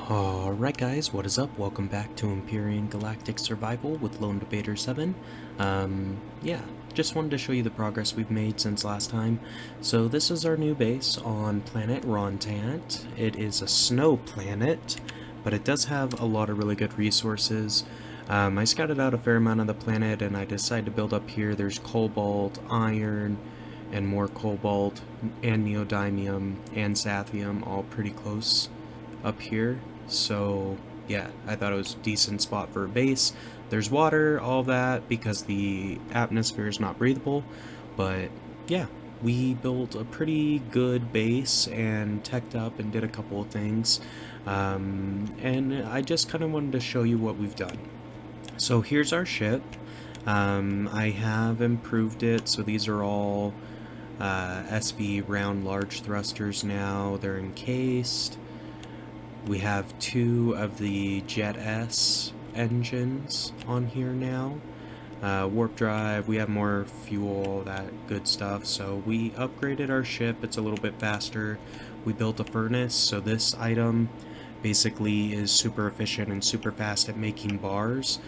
Alright guys, what is up? Welcome back to Empyrion Galactic Survival with LD7. Yeah, just wanted to show you the progress we've made since last time. So this is our new base on planet Rontant. It is a snow planet, but it does have a lot of really good resources. I scouted out a fair amount of the planet and I decided to build up here. There's cobalt, iron, and more cobalt, and neodymium, and sathium, all pretty close up here. So yeah, I thought it was a decent spot for a base. There's water, all that, because the atmosphere is not breathable. But yeah, we built a pretty good base and teched up and did a couple of things. And I just kind of wanted to show you what we've done. So here's our ship. I have improved it, so these are all SV round large thrusters now. They're encased. We have 2 of the Jet S engines on here now. Warp drive, we have more fuel, all that good stuff. So we upgraded our ship, it's a little bit faster. We built a furnace, so this item basically is super efficient and super fast at making bars.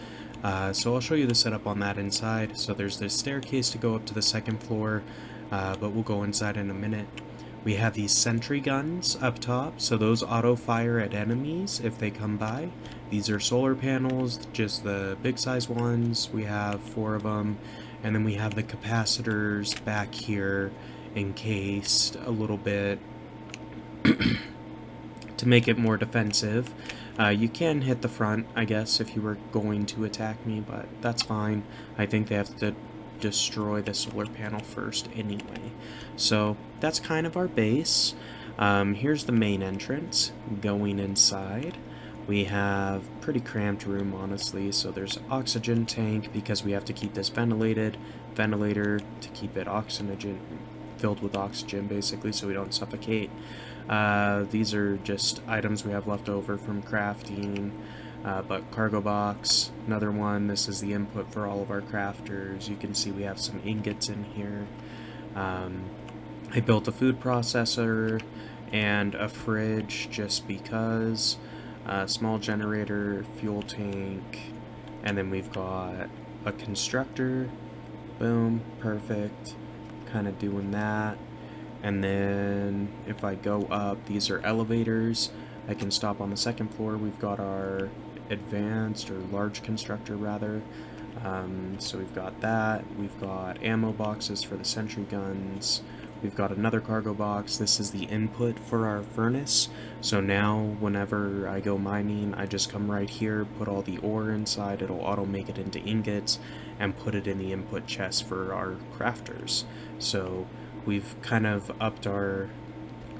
So I'll show you the setup on that inside. So there's this staircase to go up to the 2nd floor, but we'll go inside in a minute. We have these sentry guns up top, so those auto-fire at enemies if they come by. These are solar panels, just the big size ones. We have 4 of them. And then we have the capacitors back here encased a little bit to make it more defensive. You can hit the front, I guess, if you were going to attack me, but that's fine. I think they have to destroy the solar panel first anyway. So that's kind of our base. Here's the main entrance. Going inside, we have pretty cramped room, honestly. So there's oxygen tank because we have to keep this ventilated, ventilator to keep it filled with oxygen basically, so we don't suffocate. These are just items we have left over from crafting. But cargo box, another one. This is the input for all of our crafters. You can see we have some ingots in here. I built a food processor and a fridge just because. Small generator, fuel tank, and then we've got a constructor. Boom, perfect. Kind of doing that. And then if I go up, these are elevators. I can stop on the 2nd floor. We've got our advanced or large constructor rather. So we've got that. We've got ammo boxes for the sentry guns. We've got another cargo box. This is the input for our furnace. So now whenever I go mining, I just come right here, put all the ore inside. It'll auto make it into ingots and put it in the input chest for our crafters. So we've kind of upped our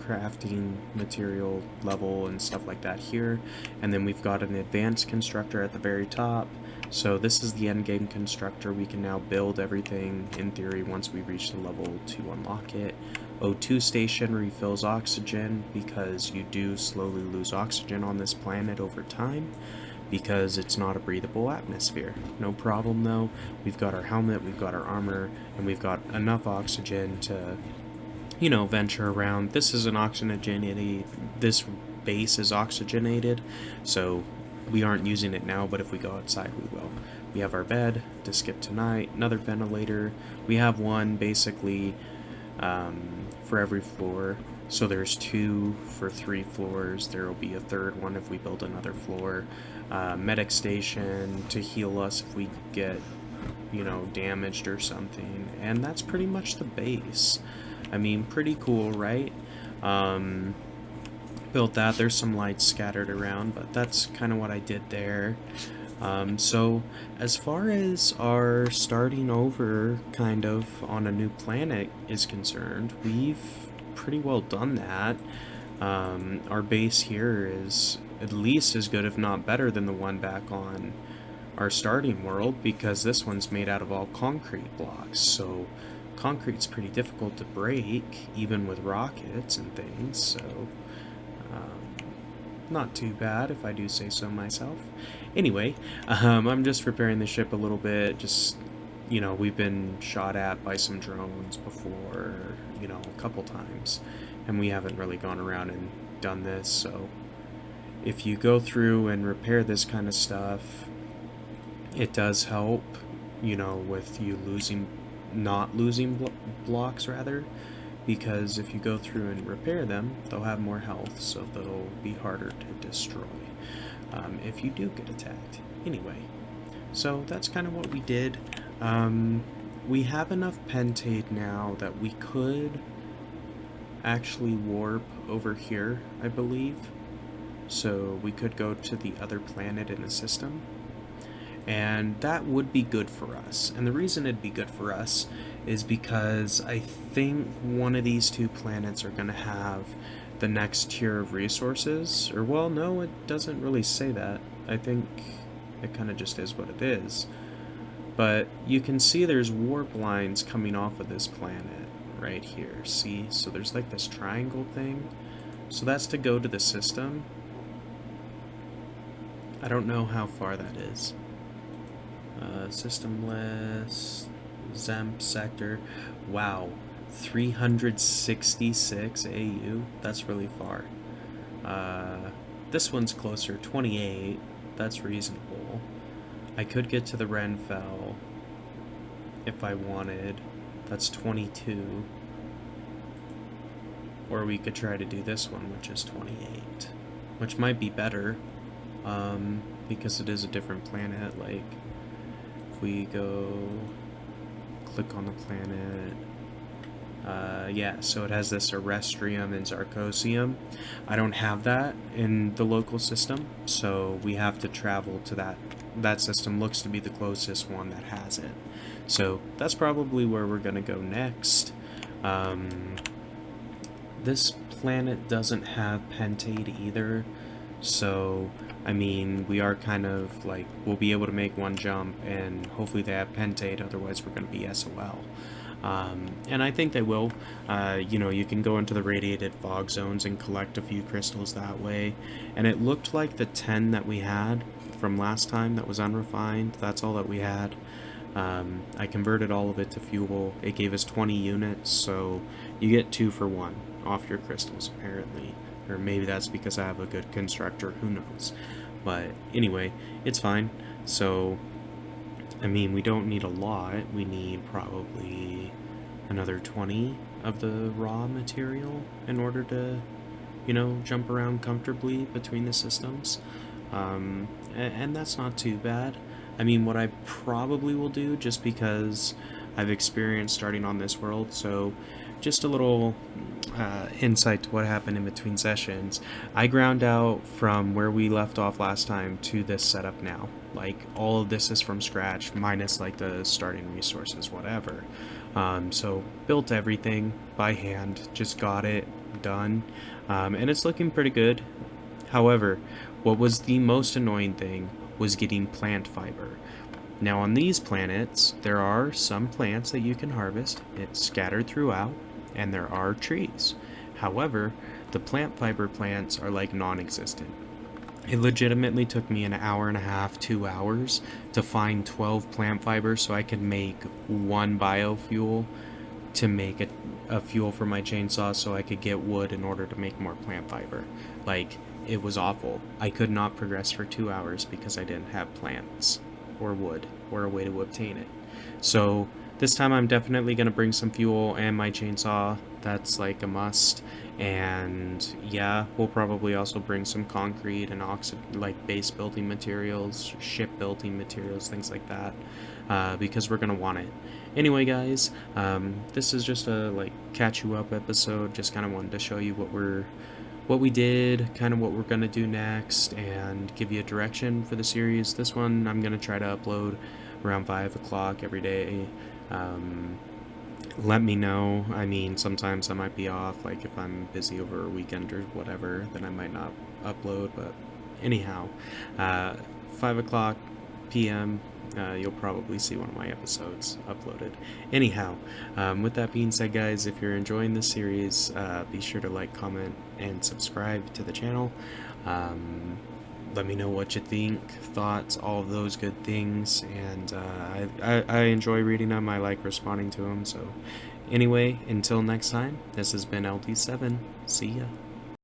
crafting material level and stuff like that here. And then we've got an advanced constructor at the very top. So this is the end game constructor. We can now build everything in theory once we reach the level to unlock it. O2 station refills oxygen because you do slowly lose oxygen on this planet over time because it's not a breathable atmosphere. No problem though. We've got our helmet, we've got our armor, and we've got enough oxygen to, you know, venture around. This is an oxygenated, this base is oxygenated, so we aren't using it now, but if we go outside we will. We have our bed to skip tonight, another ventilator. We have one basically for every floor, so there's 2 for 3 floors. There will be a 3rd one if we build another floor. Medic station to heal us if we get, you know, damaged or something. And that's pretty much the base. I mean, pretty cool, right? Built that. There's some lights scattered around, but that's kind of what I did there. So as far as our starting over kind of on a new planet is concerned, we've pretty well done that. Our base here is at least as good, if not better, than the one back on our starting world, because this one's made out of all concrete blocks, so concrete's pretty difficult to break, even with rockets and things, so not too bad, if I do say so myself. Anyway, I'm just preparing the ship a little bit, just, you know, we've been shot at by some drones before, you know, a couple times, and we haven't really gone around and done this, so if you go through and repair this kind of stuff, it does help, you know, with you not losing blocks rather, because if you go through and repair them, they'll have more health, so they'll be harder to destroy if you do get attacked. Anyway, so that's kind of what we did. We have enough pentate now that we could actually warp over here, I believe. So we could go to the other planet in the system. And that would be good for us. And the reason it'd be good for us is because I think one of these two planets are going to have the next tier of resources. Or, well, no, it doesn't really say that. I think it kind of just is what it is. But you can see there's warp lines coming off of this planet right here. See? So there's like this triangle thing. So that's to go to the system. I don't know how far that is. System list, Zemp sector. Wow, 366 AU. That's really far. This one's closer, 28. That's reasonable. I could get to the Renfell if I wanted. That's 22. Or we could try to do this one, which is 28. Which might be better. Because it is a different planet. Like, if we go click on the planet, yeah, so it has this Erestrium and Zarcosium. I don't have that in the local system, so we have to travel to that. That system looks to be the closest one that has it. So that's probably where we're gonna go next. This planet doesn't have pentate either, so I mean, we are kind of like, we'll be able to make one jump, and hopefully they have pentate, otherwise we're going to be SOL. And I think they will. You know, you can go into the radiated fog zones and collect a few crystals that way. And it looked like the 10 that we had from last time that was unrefined, that's all that we had. I converted all of it to fuel. It gave us 20 units, so you get 2 for 1 off your crystals, apparently. Or maybe that's because I have a good constructor, who knows. But anyway, it's fine. So, I mean, we don't need a lot. We need probably another 20 of the raw material in order to, you know, jump around comfortably between the systems. And that's not too bad. I mean, what I probably will do, just because I've experienced starting on this world, so just a little insight to what happened in between sessions. I ground out from where we left off last time to this setup now. Like, all of this is from scratch, minus like the starting resources, whatever. So built everything by hand, just got it done, and it's looking pretty good. However, what was the most annoying thing was getting plant fiber. Now on these planets, there are some plants that you can harvest. It's scattered throughout, and there are trees. However, the plant fiber plants are like non-existent. It legitimately took me an hour and a half, 2 hours to find 12 plant fibers so I could make 1 biofuel to make a fuel for my chainsaw so I could get wood in order to make more plant fiber. Like, it was awful. I could not progress for 2 hours because I didn't have plants or wood or a way to obtain it. So this time I'm definitely going to bring some fuel and my chainsaw. That's like a must. And yeah, we'll probably also bring some concrete and like base building materials, ship building materials, things like that, because we're going to want it. Anyway, guys, this is just a like catch you up episode. Just kind of wanted to show you what we did, kind of what we're going to do next, and give you a direction for the series. This one I'm going to try to upload around 5 o'clock every day. Let me know. I mean, sometimes I might be off, like if I'm busy over a weekend or whatever, then I might not upload, but anyhow, 5 o'clock p.m., you'll probably see one of my episodes uploaded. Anyhow, with that being said, guys, if you're enjoying this series, be sure to like, comment, and subscribe to the channel. Let me know what you think, thoughts, all of those good things, and I enjoy reading them. I like responding to them. So anyway, until next time, this has been LD7. See ya.